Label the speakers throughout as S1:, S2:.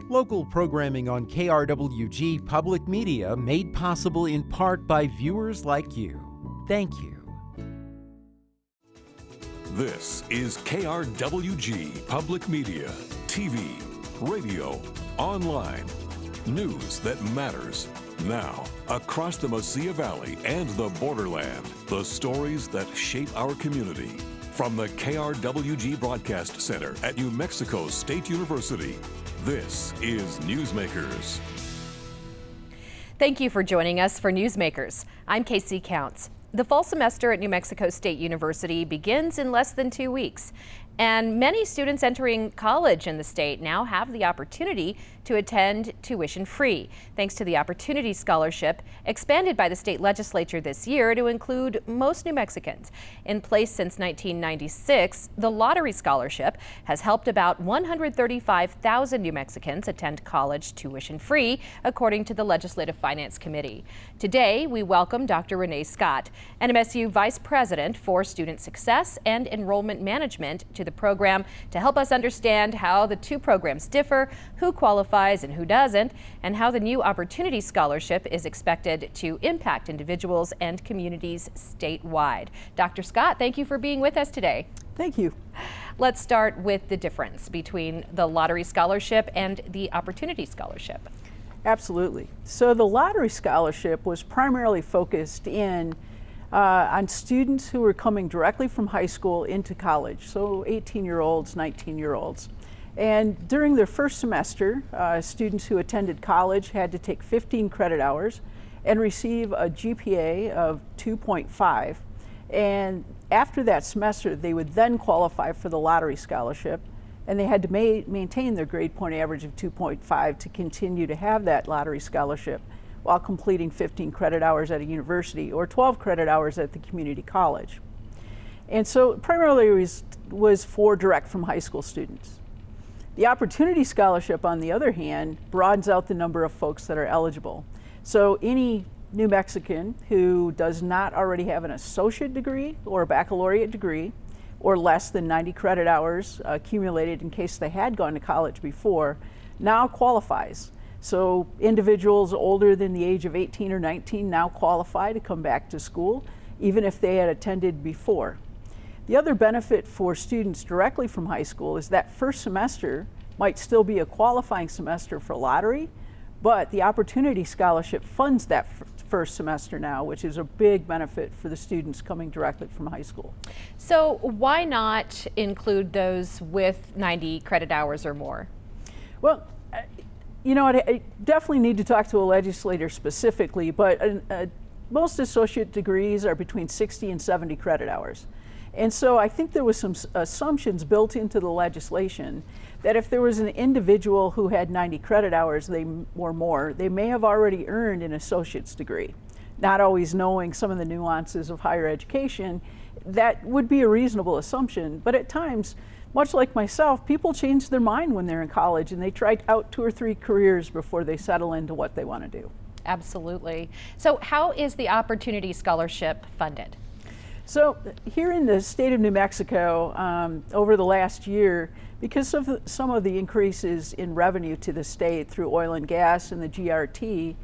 S1: Local programming on KRWG Public Media made possible in part by viewers like you. Thank you.
S2: This is KRWG Public Media, TV, radio, online. News that matters. Now, across the Mesilla Valley and the borderland, the stories that shape our community. From the KRWG Broadcast Center at New Mexico State University, this is Newsmakers.
S3: Thank you for joining us for Newsmakers. I'm Casey Counts. The fall semester at New Mexico State University begins in less than 2 weeks. And many students entering college in the state now have the opportunity to attend tuition-free, thanks to the Opportunity Scholarship, expanded by the state legislature this year to include most New Mexicans. In place since 1996, the Lottery Scholarship has helped about 135,000 New Mexicans attend college tuition-free, according to the Legislative Finance Committee. Today, we welcome Dr. Renay Scott, NMSU Vice President for Student Success and Enrollment Management, to the program to help us understand how the two programs differ, who qualifies and who doesn't, and how the new Opportunity Scholarship is expected to impact individuals and communities statewide. Dr. Scott, thank you for being with us today.
S4: Thank you.
S3: Let's start with the difference between the Lottery Scholarship and the Opportunity Scholarship.
S4: Absolutely. So the Lottery Scholarship was primarily focused on students who were coming directly from high school into college, so 18-year-olds, 19-year-olds. And during their first semester, students who attended college had to take 15 credit hours and receive a GPA of 2.5. And after that semester, they would then qualify for the Lottery Scholarship, and they had to maintain their grade point average of 2.5 to continue to have that Lottery Scholarship while completing 15 credit hours at a university or 12 credit hours at the community college. And so primarily it was for direct from high school students. The Opportunity Scholarship, on the other hand, broadens out the number of folks that are eligible. So any New Mexican who does not already have an associate degree or a baccalaureate degree or less than 90 credit hours accumulated in case they had gone to college before now qualifies. So individuals older than the age of 18 or 19 now qualify to come back to school, even if they had attended before. The other benefit for students directly from high school is that first semester might still be a qualifying semester for lottery, but the Opportunity Scholarship funds that first semester now, which is a big benefit for the students coming directly from high school.
S3: So why not include those with 90 credit hours or more?
S4: Well, you know, I definitely need to talk to a legislator specifically, but most associate degrees are between 60 and 70 credit hours. And so I think there was some assumptions built into the legislation that if there was an individual who had 90 credit hours or more, they may have already earned an associate's degree. Not always knowing some of the nuances of higher education, that would be a reasonable assumption, but at times, much like myself, people change their mind when they're in college and they try out 2 or 3 careers before they settle into what they want to do.
S3: Absolutely. So how is the Opportunity Scholarship funded?
S4: So here in the state of New Mexico, over the last year, because of some of the increases in revenue to the state through oil and gas and the GRT,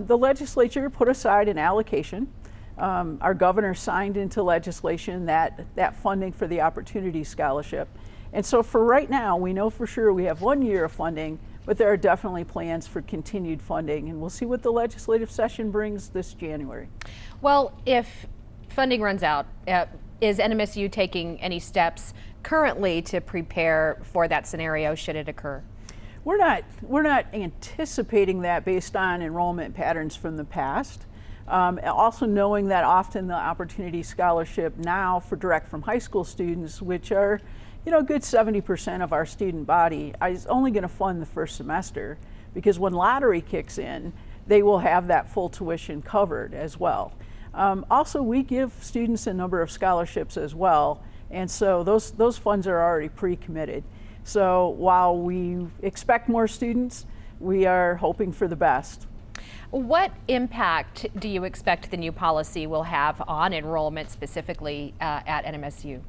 S4: the legislature put aside an allocation. Our governor signed into legislation that funding for the Opportunity Scholarship. And so for right now, we know for sure we have 1 year of funding, but there are definitely plans for continued funding, and we'll see what the legislative session brings this January.
S3: Well, if funding runs out, is NMSU taking any steps currently to prepare for that scenario should it occur?
S4: We're not anticipating that based on enrollment patterns from the past. Also knowing that often the Opportunity Scholarship now for direct from high school students, which are, you know, a good 70% of our student body, is only going to fund the first semester, because when lottery kicks in, they will have that full tuition covered as well. Also, we give students a number of scholarships as well, and so those funds are already pre-committed. So while we expect more students, we are hoping for the best.
S3: What impact do you expect the new policy will have on enrollment specifically at NMSU?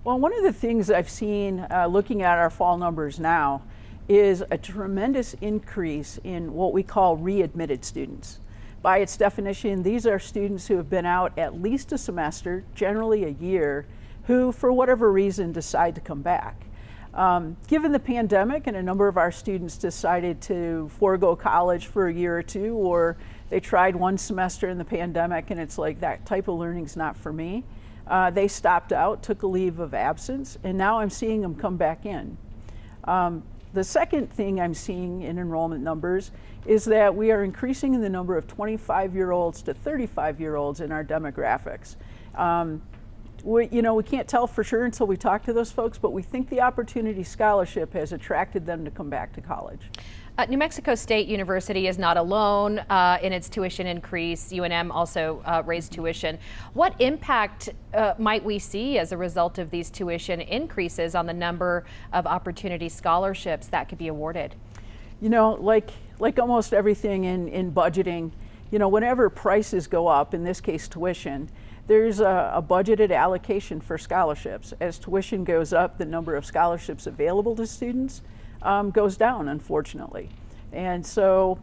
S4: Well, one of the things I've seen looking at our fall numbers now is a tremendous increase in what we call readmitted students. By its definition, these are students who have been out at least a semester, generally a year, who for whatever reason decide to come back. Given the pandemic, and a number of our students decided to forego college for a year or two, or they tried one semester in the pandemic and it's like, that type of learning's not for me. They stopped out, took a leave of absence, and now I'm seeing them come back in. The second thing I'm seeing in enrollment numbers is that we are increasing in the number of 25-year-olds to 35-year-olds in our demographics. We can't tell for sure until we talk to those folks, but we think the Opportunity Scholarship has attracted them to come back to college.
S3: New Mexico State University is not alone in its tuition increase. UNM also raised tuition. What impact might we see as a result of these tuition increases on the number of opportunity scholarships that could be awarded?
S4: You know, like almost everything in budgeting, whenever prices go up, in this case tuition, there's a budgeted allocation for scholarships. As tuition goes up, the number of scholarships available to students goes down, unfortunately. And so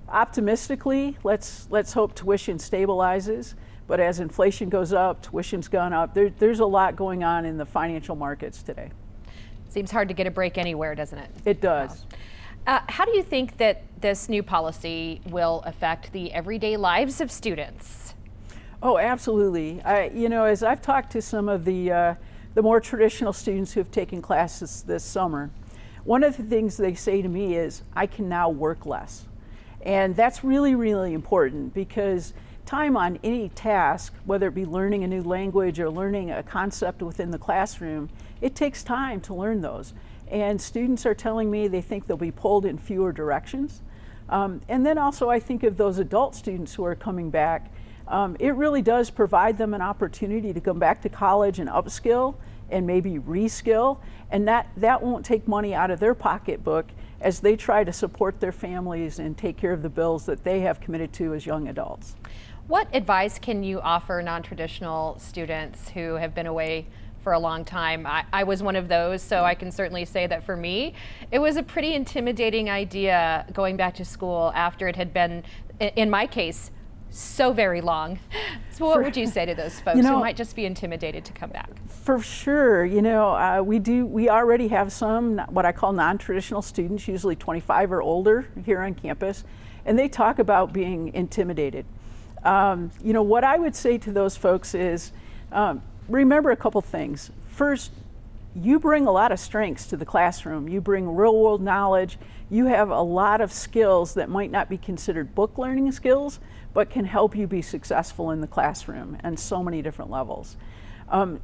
S4: optimistically, let's hope tuition stabilizes, but as inflation goes up, tuition's gone up. There's a lot going on in the financial markets today.
S3: Seems hard to get a break anywhere, doesn't it?
S4: It does.
S3: How do you think that this new policy will affect the everyday lives of students?
S4: Oh, absolutely. As I've talked to some of the more traditional students who have taken classes this summer, one of the things they say to me is, I can now work less. And that's really, really important, because time on any task, whether it be learning a new language or learning a concept within the classroom, it takes time to learn those. And students are telling me they think they'll be pulled in fewer directions. And then also I think of those adult students who are coming back. It really does provide them an opportunity to come back to college and upskill and maybe reskill, and that won't take money out of their pocketbook as they try to support their families and take care of the bills that they have committed to as young adults.
S3: What advice can you offer non-traditional students who have been away for a long time? I was one of those, so I can certainly say that for me, it was a pretty intimidating idea going back to school after it had been, in my case, so very long. So what would you say to those folks who might just be intimidated to come back? For
S4: sure, we already have some what I call non-traditional students, usually 25 or older here on campus, and they talk about being intimidated. What I would say to those folks is, remember a couple things. First, you bring a lot of strengths to the classroom. You bring real world knowledge. You have a lot of skills that might not be considered book learning skills, but can help you be successful in the classroom on so many different levels.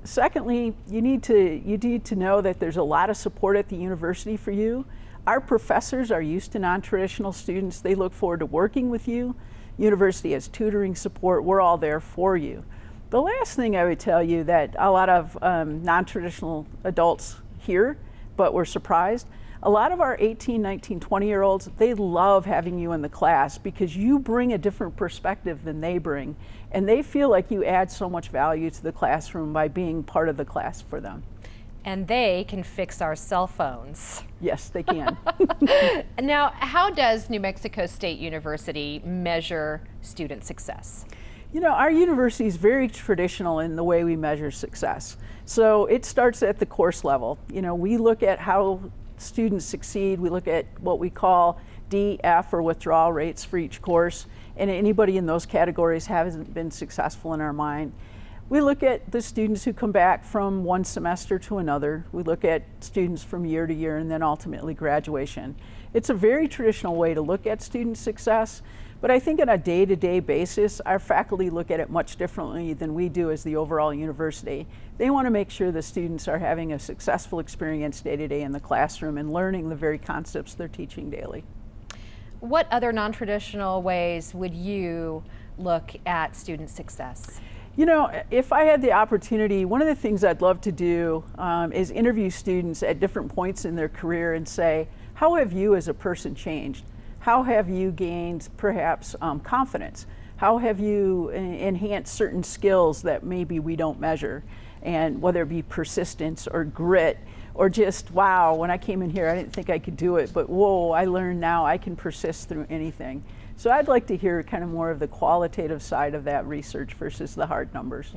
S4: Secondly, you need to know that there's a lot of support at the university for you. Our professors are used to non-traditional students. They look forward to working with you. University has tutoring support. We're all there for you. The last thing I would tell you that a lot of non-traditional adults hear, but we're surprised, a lot of our 18, 19, 20-year-olds, they love having you in the class because you bring a different perspective than they bring, and they feel like you add so much value to the classroom by being part of the class for them.
S3: And they can fix our cell phones.
S4: Yes, they can.
S3: Now, how does New Mexico State University measure student success?
S4: Our university is very traditional in the way we measure success. So it starts at the course level. We look at how students succeed. We look at what we call DF or withdrawal rates for each course, and anybody in those categories hasn't been successful in our mind. We look at the students who come back from one semester to another. We look at students from year to year and then ultimately graduation. It's a very traditional way to look at student success, but I think on a day-to-day basis, our faculty look at it much differently than we do as the overall university. They want to make sure the students are having a successful experience day-to-day in the classroom and learning the very concepts they're teaching daily.
S3: What other non-traditional ways would you look at student success?
S4: If I had the opportunity, one of the things I'd love to do is interview students at different points in their career and say, how have you as a person changed? How have you gained perhaps confidence? How have you enhanced certain skills that maybe we don't measure? And whether it be persistence or grit or just, wow, when I came in here, I didn't think I could do it, but whoa, I learned now I can persist through anything. So I'd like to hear kind of more of the qualitative side of that research versus the hard numbers.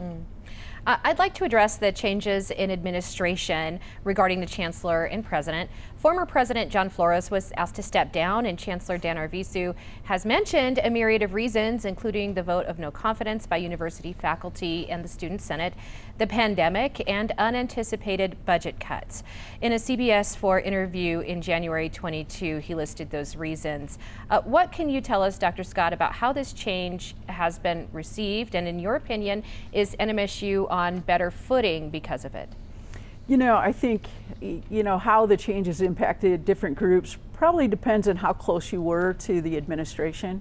S3: I'd like to address the changes in administration regarding the Chancellor and President. Former President John Flores was asked to step down, and Chancellor Dan Arvizu has mentioned a myriad of reasons, including the vote of no confidence by university faculty and the Student Senate, the pandemic, and unanticipated budget cuts. In a CBS 4 interview in January 22, he listed those reasons. What can you tell us, Dr. Scott, about how this change has been received, and in your opinion, is NMSU on better footing because of it?
S4: You know, I think, how the changes impacted different groups probably depends on how close you were to the administration.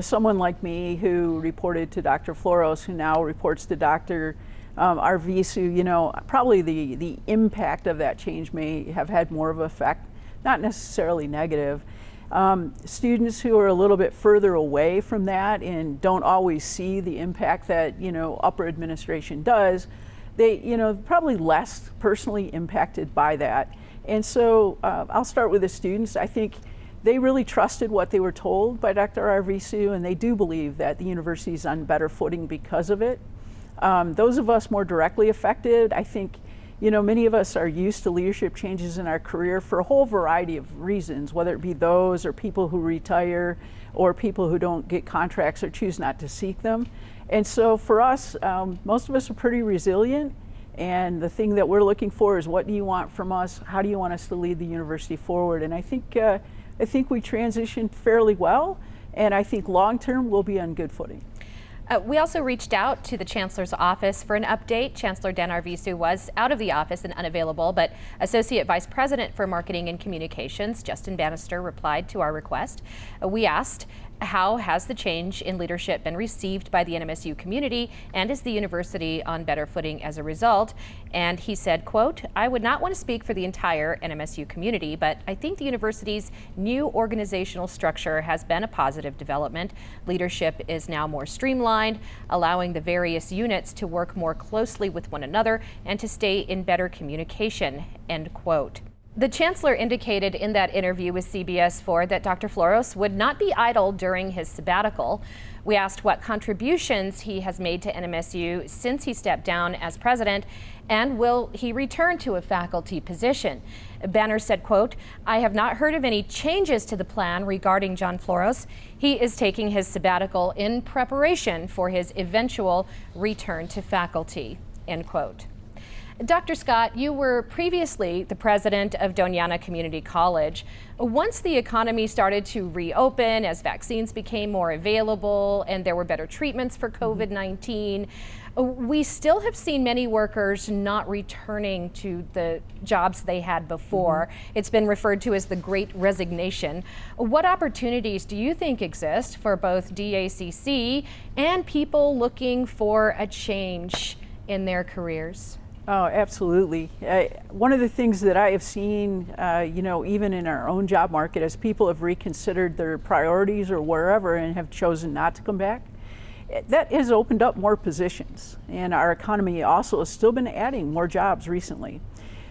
S4: Someone like me who reported to Dr. Flores, who now reports to Dr. Arvizu, probably the impact of that change may have had more of an effect, not necessarily negative. Students who are a little bit further away from that and don't always see the impact that, upper administration does, they, probably less personally impacted by that. And so I'll start with the students. I think they really trusted what they were told by Dr. Arvizu, and they do believe that the university is on better footing because of it. Those of us more directly affected, I think, many of us are used to leadership changes in our career for a whole variety of reasons, whether it be those or people who retire or people who don't get contracts or choose not to seek them. And so for us, most of us are pretty resilient, and the thing that we're looking for is, what do you want from us? How do you want us to lead the university forward? And I think we transitioned fairly well, and I think long term we'll be on good footing.
S3: We also reached out to the Chancellor's office for an update. Chancellor Dan Arvizu was out of the office and unavailable, but Associate Vice President for Marketing and Communications, Justin Bannister, replied to our request. We asked, how has the change in leadership been received by the NMSU community, and is the university on better footing as a result? And he said, quote, I would not want to speak for the entire NMSU community, but I think the university's new organizational structure has been a positive development. Leadership is now more streamlined, allowing the various units to work more closely with one another and to stay in better communication, end quote. The Chancellor indicated in that interview with CBS 4 that Dr. Flores would not be idle during his sabbatical. We asked what contributions he has made to NMSU since he stepped down as president, and will he return to a faculty position. Banner said, quote, I have not heard of any changes to the plan regarding John Flores. He is taking his sabbatical in preparation for his eventual return to faculty, end quote. Dr. Scott, you were previously the president of Doñana Community College. Once the economy started to reopen, as vaccines became more available and there were better treatments for COVID-19, we still have seen many workers not returning to the jobs they had before. It's been referred to as the Great Resignation. What opportunities do you think exist for both DACC and people looking for a change in their careers?
S4: Oh, absolutely. One of the things that I have seen, even in our own job market, as people have reconsidered their priorities or wherever and have chosen not to come back, that has opened up more positions. And our economy also has still been adding more jobs recently.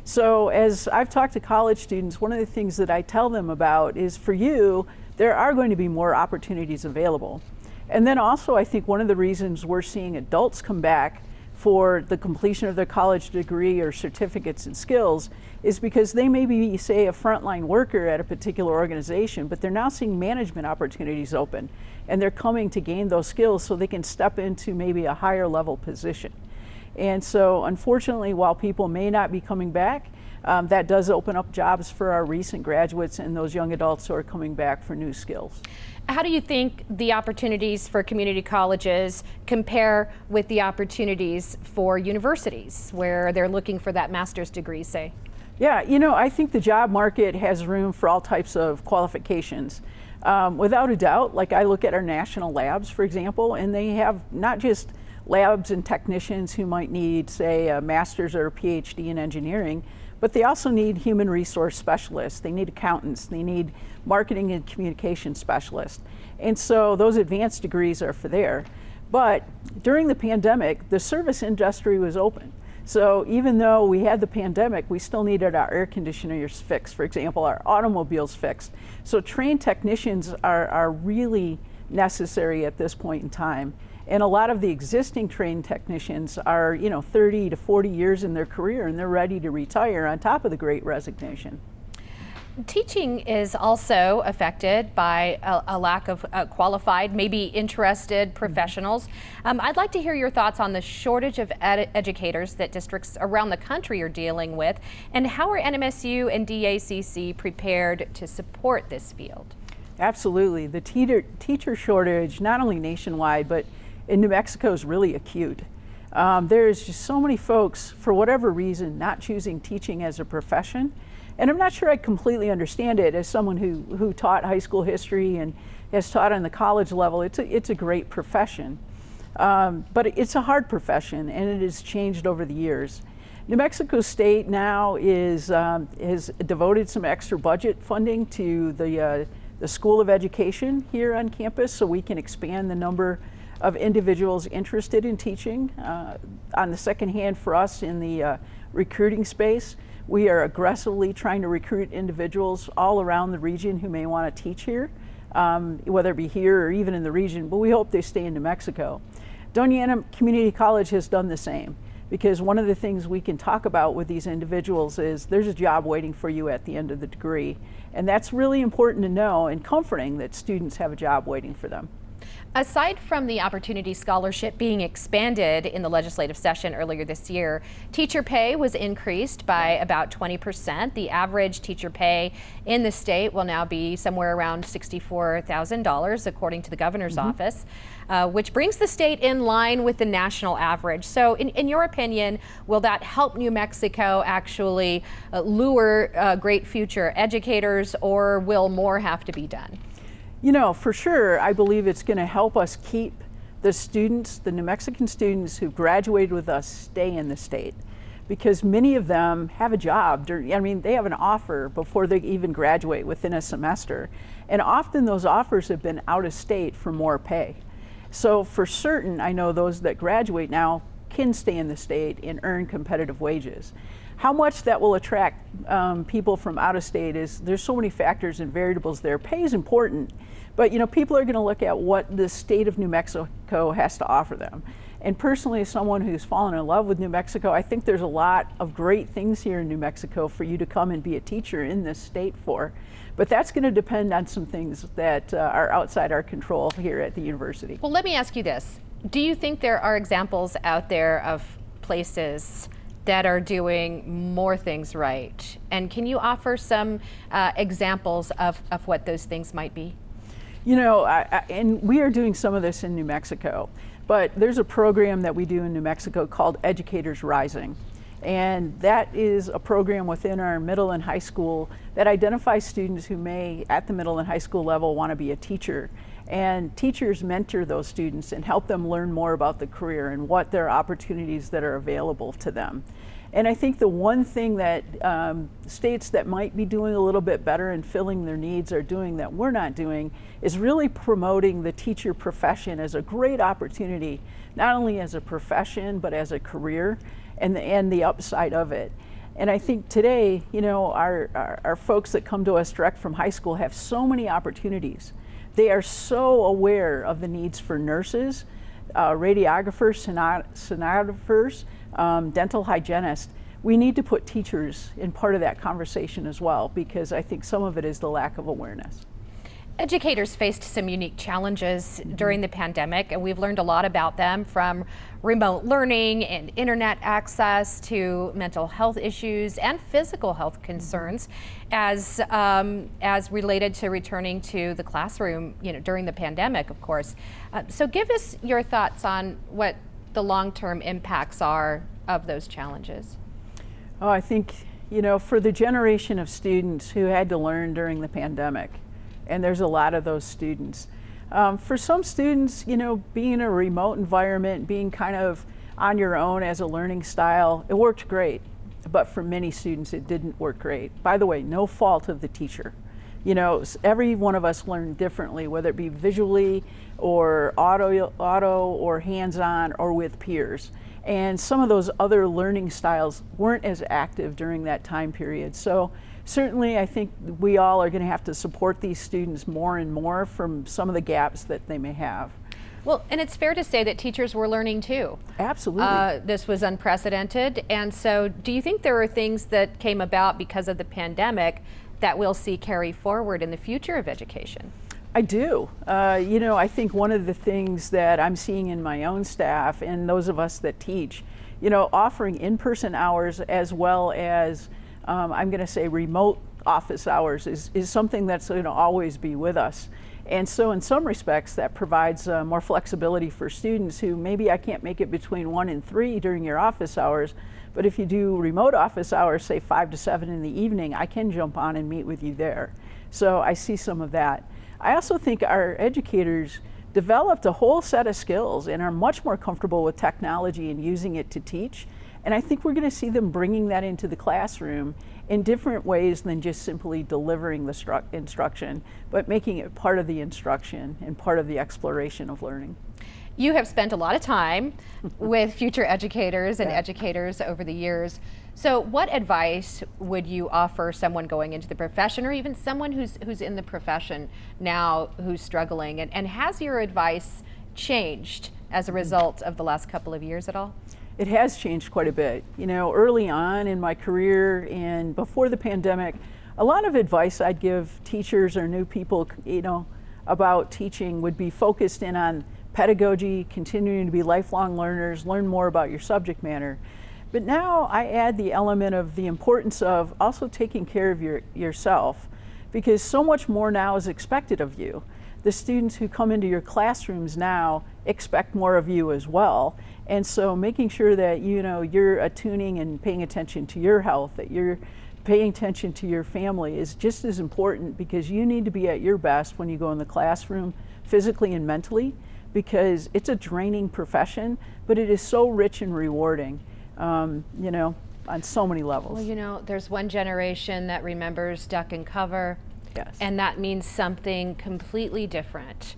S4: So as I've talked to college students, one of the things that I tell them about is, for you, there are going to be more opportunities available. And then also, I think one of the reasons we're seeing adults come back for the completion of their college degree or certificates and skills is because they may be, say, a frontline worker at a particular organization, but they're now seeing management opportunities open, and they're coming to gain those skills so they can step into maybe a higher level position. And so unfortunately, while people may not be coming back, that does open up jobs for our recent graduates and those young adults who are coming back for new skills.
S3: How do you think the opportunities for community colleges compare with the opportunities for universities where they're looking for that master's degree, say?
S4: Yeah, I think the job market has room for all types of qualifications. Without a doubt, like I look at our national labs, for example, and they have not just labs and technicians who might need, say, a master's or a PhD in engineering, but they also need human resource specialists. They need accountants. They need marketing and communication specialists. And so those advanced degrees are for there. But during the pandemic, the service industry was open. So even though we had the pandemic, we still needed our air conditioners fixed, for example, our automobiles fixed. So trained technicians are really necessary at this point in time. And a lot of the existing trained technicians are, 30 to 40 years in their career, and they're ready to retire on top of the Great Resignation.
S3: Teaching is also affected by a lack of qualified, maybe interested professionals. I'd like to hear your thoughts on the shortage of educators that districts around the country are dealing with, and how are NMSU and DACC prepared to support this field?
S4: Absolutely. The teacher shortage, not only nationwide, but in New Mexico, is really acute. There's just so many folks, for whatever reason, not choosing teaching as a profession. And I'm not sure I completely understand it. As someone who taught high school history and has taught on the college level, it's a great profession. But it's a hard profession, and it has changed over the years. New Mexico State now has devoted some extra budget funding to the School of Education here on campus, so we can expand the number of individuals interested in teaching. On the second hand, for us in the recruiting space, we are aggressively trying to recruit individuals all around the region who may want to teach here, whether it be here or even in the region, but we hope they stay in New Mexico. Doña Ana Community College has done the same, because one of the things we can talk about with these individuals is there's a job waiting for you at the end of the degree. And that's really important to know, and comforting that students have a job waiting for them.
S3: Aside from the Opportunity Scholarship being expanded in the legislative session earlier this year, teacher pay was increased by about 20%. The average teacher pay in the state will now be somewhere around $64,000, according to the governor's office, which brings the state in line with the national average. So in your opinion, will that help New Mexico actually lure great future educators, or will more have to be done?
S4: For sure, I believe it's going to help us keep the students, the New Mexican students who graduated with us, stay in the state, because many of them have a job. They have an offer before they even graduate within a semester. And often those offers have been out of state for more pay. So for certain, I know those that graduate now can stay in the state and earn competitive wages. How much that will attract people from out of state there's so many factors and variables there. Pay is important, but people are going to look at what the state of New Mexico has to offer them. And personally, as someone who's fallen in love with New Mexico, I think there's a lot of great things here in New Mexico for you to come and be a teacher in this state for. But that's going to depend on some things that are outside our control here at the university.
S3: Well, let me ask you this. Do you think there are examples out there of places that are doing more things right? And can you offer some examples of what those things might be?
S4: And we are doing some of this in New Mexico, but there's a program that we do in New Mexico called Educators Rising. And that is a program within our middle and high school that identifies students who may, at the middle and high school level, want to be a teacher. And teachers mentor those students and help them learn more about the career and what their opportunities that are available to them. And I think the one thing that states that might be doing a little bit better and filling their needs are doing that we're not doing is really promoting the teacher profession as a great opportunity, not only as a profession, but as a career and the upside of it. And I think today, our folks that come to us direct from high school have so many opportunities. They are so aware of the needs for nurses, radiographers, sonographers, dental hygienists. We need to put teachers in part of that conversation as well, because I think some of it is the lack of awareness.
S3: Educators faced some unique challenges during the pandemic, and we've learned a lot about them, from remote learning and internet access to mental health issues and physical health concerns as related to returning to the classroom, during the pandemic, of course. So give us your thoughts on what the long-term impacts are of those challenges.
S4: Oh, I think, for the generation of students who had to learn during the pandemic, and there's a lot of those students. For some students, being in a remote environment, being kind of on your own as a learning style, it worked great. But for many students, it didn't work great. By the way, no fault of the teacher. Every one of us learn differently, whether it be visually or auto or hands-on or with peers. And some of those other learning styles weren't as active during that time period. So certainly I think we all are going to have to support these students more and more from some of the gaps that they may have.
S3: Well, and it's fair to say that teachers were learning too.
S4: Absolutely.
S3: This was unprecedented. And so do you think there are things that came about because of the pandemic that we'll see carry forward in the future of education?
S4: I do. You know, I think one of the things that I'm seeing in my own staff and those of us that teach, you know, offering in-person hours as well as I'm going to say remote office hours is something that's going to always be with us. And so in some respects that provides more flexibility for students who maybe I can't make it between 1 and 3 during your office hours, but if you do remote office hours, say 5 to 7 in the evening, I can jump on and meet with you there. So I see some of that. I also think our educators developed a whole set of skills and are much more comfortable with technology and using it to teach. And I think we're going to see them bringing that into the classroom in different ways than just simply delivering the instruction, but making it part of the instruction and part of the exploration of learning.
S3: You have spent a lot of time with future educators and educators over the years. So what advice would you offer someone going into the profession, or even someone who's in the profession now who's struggling? And has your advice changed as a result of the last couple of years at all?
S4: It has changed quite a bit. You know, early on in my career and before the pandemic, a lot of advice I'd give teachers or new people, you know, about teaching would be focused in on pedagogy, continuing to be lifelong learners, learn more about your subject matter. But now I add the element of the importance of also taking care of yourself, because so much more now is expected of you. The students who come into your classrooms now expect more of you as well. And so making sure that, you know, you're attuning and paying attention to your health, that you're paying attention to your family is just as important, because you need to be at your best when you go in the classroom, physically and mentally, because it's a draining profession, but it is so rich and rewarding, you know, on so many levels.
S3: Well, you know, there's one generation that remembers duck and cover.
S4: Yes.
S3: And that means something completely different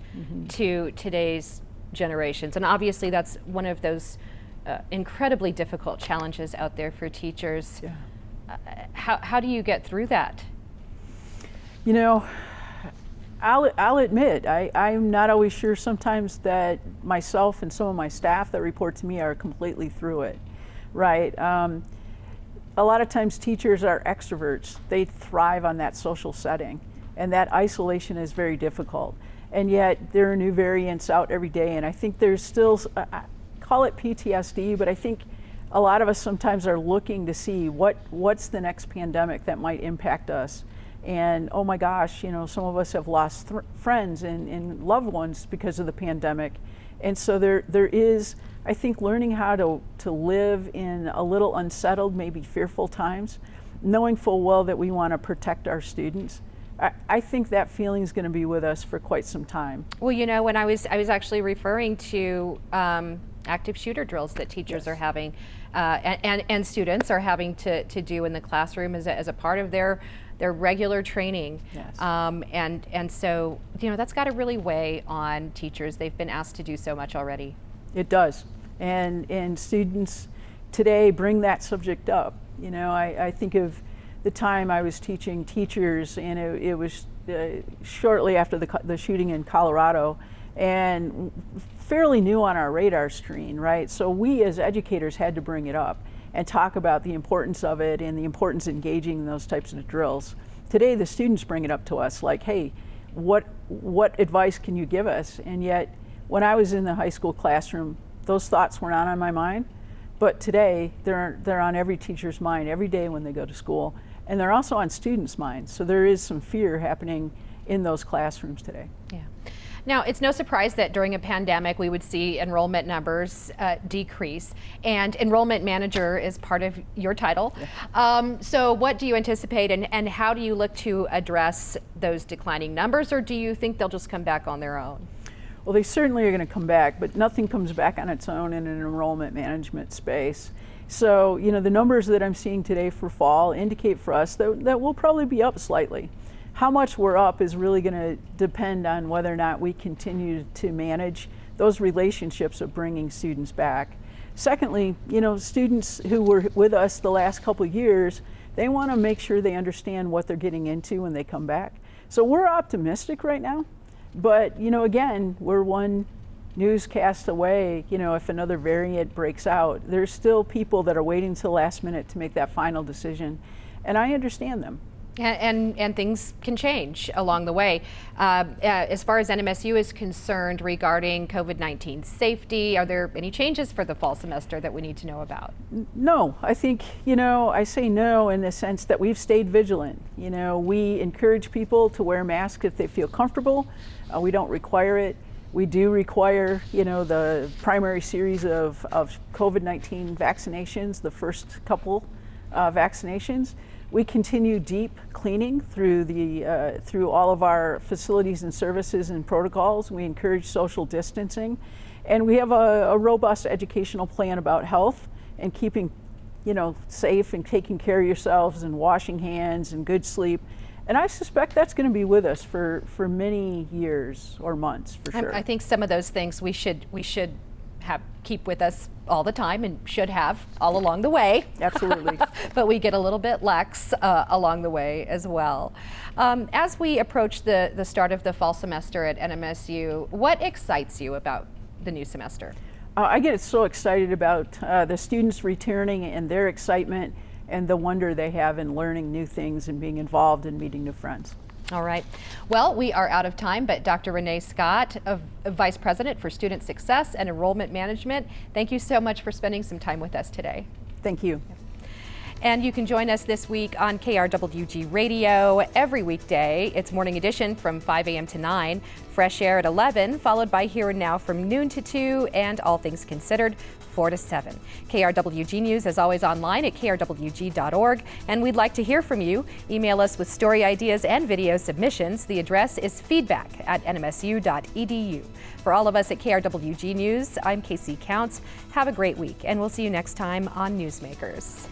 S3: to today's generations. And obviously that's one of those incredibly difficult challenges out there for teachers.
S4: Yeah.
S3: How do you get through that?
S4: You know, I'll admit, I'm not always sure sometimes that myself and some of my staff that report to me are completely through it, right? A lot of times teachers are extroverts. They thrive on that social setting, and that isolation is very difficult. And yet there are new variants out every day, and I think there's still, I call it PTSD, but I think a lot of us sometimes are looking to see what's the next pandemic that might impact us. And oh my gosh, you know, some of us have lost friends and loved ones because of the pandemic. And so there is, I think, learning how to live in a little unsettled, maybe fearful times, knowing full well that we want to protect our students. I think that feeling is going to be with us for quite some time.
S3: Well, you know, when I was actually referring to active shooter drills that teachers are having and students are having to do in the classroom as a part of their regular training.
S4: Yes.
S3: And so, you know, that's got to really weigh on teachers. They've been asked to do so much already.
S4: It does. And students today bring that subject up. You know, I think of the time I was teaching teachers, and it was shortly after the shooting in Colorado, and fairly new on our radar screen, right? So we as educators had to bring it up and talk about the importance of it and the importance of engaging in those types of drills. Today the students bring it up to us like, hey, what advice can you give us? And yet when I was in the high school classroom, those thoughts were not on my mind, but today they're on every teacher's mind every day when they go to school, and they're also on students' minds. So there is some fear happening in those classrooms today.
S3: Yeah. Now, it's no surprise that during a pandemic we would see enrollment numbers decrease, and enrollment manager is part of your title. Yeah. So what do you anticipate, and how do you look to address those declining numbers, or do you think they'll just come back on their own?
S4: Well, they certainly are going to come back, but nothing comes back on its own in an enrollment management space. So, you know, the numbers that I'm seeing today for fall indicate for us that we'll probably be up slightly. How much we're up is really going to depend on whether or not we continue to manage those relationships of bringing students back. Secondly, you know, students who were with us the last couple of years, they want to make sure they understand what they're getting into when they come back. So we're optimistic right now, but you know, again, we're one newscast away. You know, if another variant breaks out, there's still people that are waiting till the last minute to make that final decision, and I understand them.
S3: And things can change along the way. As far as NMSU is concerned regarding COVID-19 safety, are there any changes for the fall semester that we need to know about?
S4: No, I think, you know, I say no in the sense that we've stayed vigilant. You know, we encourage people to wear masks if they feel comfortable. We don't require it. We do require, you know, the primary series of COVID-19 vaccinations, the first couple vaccinations. We continue deep cleaning through through all of our facilities and services and protocols. We encourage social distancing, and we have a robust educational plan about health and keeping, you know, safe and taking care of yourselves and washing hands and good sleep. And I suspect that's going to be with us for many years or months, for sure.
S3: I think some of those things we should keep with us all the time and should have all along the way.
S4: Absolutely.
S3: But we get a little bit lax along the way as well. As we approach the start of the fall semester at NMSU, what excites you about the new semester?
S4: I get so excited about the students returning and their excitement and the wonder they have in learning new things and being involved and meeting new friends.
S3: All right. Well, we are out of time, but Dr. Renay Scott, Vice President for Student Success and Enrollment Management, thank you so much for spending some time with us today.
S4: Thank you.
S3: And you can join us this week on KRWG Radio every weekday. It's Morning Edition from 5 a.m. to 9, Fresh Air at 11, followed by Here and Now from noon to 2, and All Things Considered 4 to 7. KRWG News is always online at krwg.org, and we'd like to hear from you. Email us with story ideas and video submissions. The address is feedback@nmsu.edu. For all of us at KRWG News, I'm KC Counts. Have a great week, and we'll see you next time on Newsmakers.